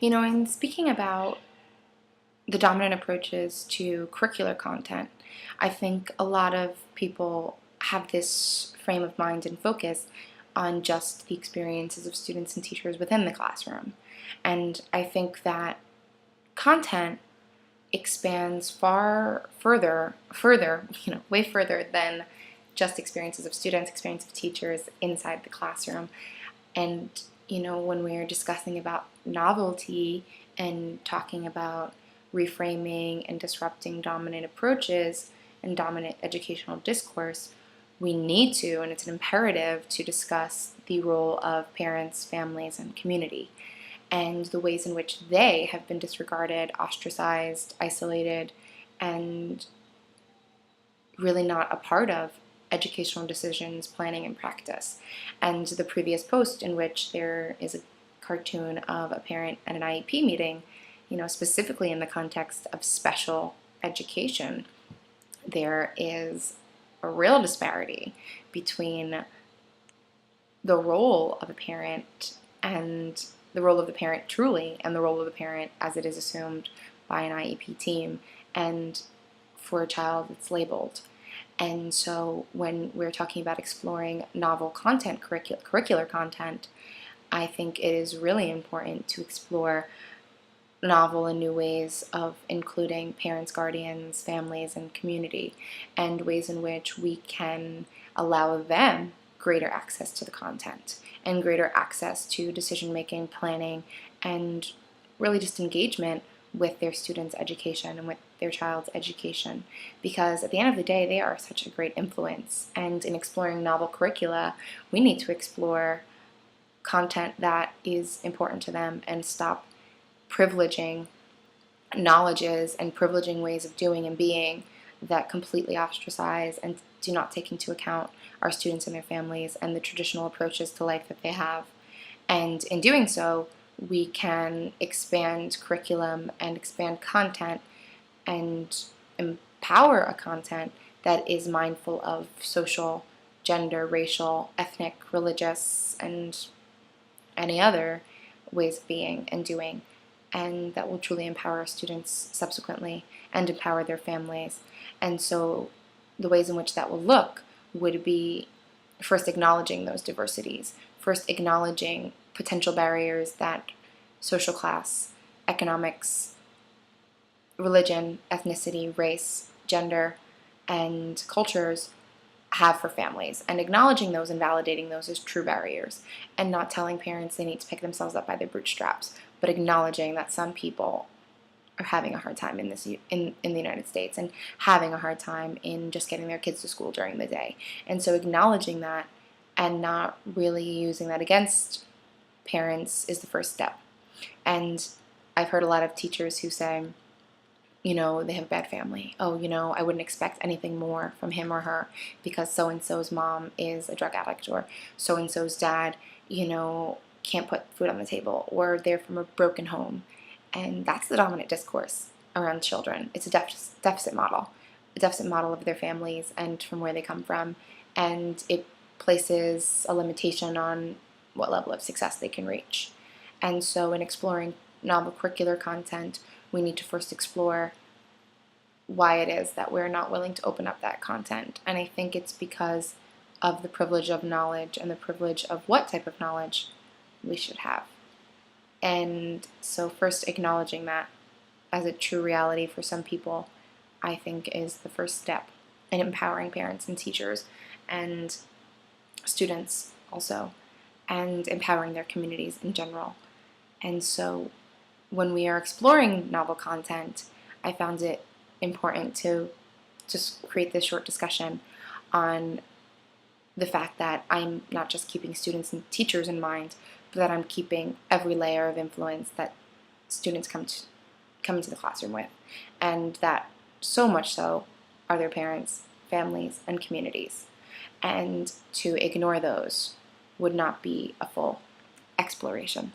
In speaking about the dominant approaches to curricular content, I think a lot of people have this frame of mind and focus on just the experiences of students and teachers within the classroom. And I think that content expands way further than just experiences of students, experience of teachers inside the classroom. And, when we're discussing about novelty and talking about reframing and disrupting dominant approaches and dominant educational discourse, we need to, and it's an imperative, to discuss the role of parents, families, and community, and the ways in which they have been disregarded, ostracized, isolated, and really not a part of educational decisions, planning, and practice. And the previous post, in which there is a cartoon of a parent at an IEP meeting, specifically in the context of special education, there is a real disparity between the role of a parent and the role of the parent truly, and the role of the parent as it is assumed by an IEP team, and for a child it's labeled. And so when we're talking about exploring novel content, curricular content, I think it is really important to explore novel and new ways of including parents, guardians, families, and community, and ways in which we can allow them greater access to the content and greater access to decision-making, planning, and really just engagement with their students' education and with their child's education. Because at the end of the day, they are such a great influence. And in exploring novel curricula, we need to explore content that is important to them and stop privileging knowledges and privileging ways of doing and being that completely ostracize and do not take into account our students and their families and the traditional approaches to life that they have. And in doing so, we can expand curriculum and expand content and empower a content that is mindful of social, gender, racial, ethnic, religious, and any other ways of being and doing, and that will truly empower our students subsequently and empower their families. And so the ways in which that will look would be first acknowledging those diversities, first acknowledging potential barriers that social class, economics, religion, ethnicity, race, gender, and cultures have for families, and acknowledging those and validating those as true barriers, and not telling parents they need to pick themselves up by their bootstraps, but acknowledging that some people are having a hard time in the United States and having a hard time in just getting their kids to school during the day. And so acknowledging that and not really using that against parents is the first step. And I've heard a lot of teachers who say, they have a bad family. Oh, I wouldn't expect anything more from him or her because so-and-so's mom is a drug addict, or so-and-so's dad, can't put food on the table, or they're from a broken home. And that's the dominant discourse around children. It's a deficit model of their families and from where they come from. And it places a limitation on what level of success they can reach. And so in exploring novel curricular content, we need to first explore why it is that we're not willing to open up that content. And I think it's because of the privilege of knowledge and the privilege of what type of knowledge we should have. And so first acknowledging that as a true reality for some people, I think is the first step in empowering parents and teachers and students also, and empowering their communities in general. And so when we are exploring novel content, I found it important to just create this short discussion on the fact that I'm not just keeping students and teachers in mind, but that I'm keeping every layer of influence that students come into the classroom with, and that so much so are their parents, families, and communities. And to ignore those would not be a full exploration.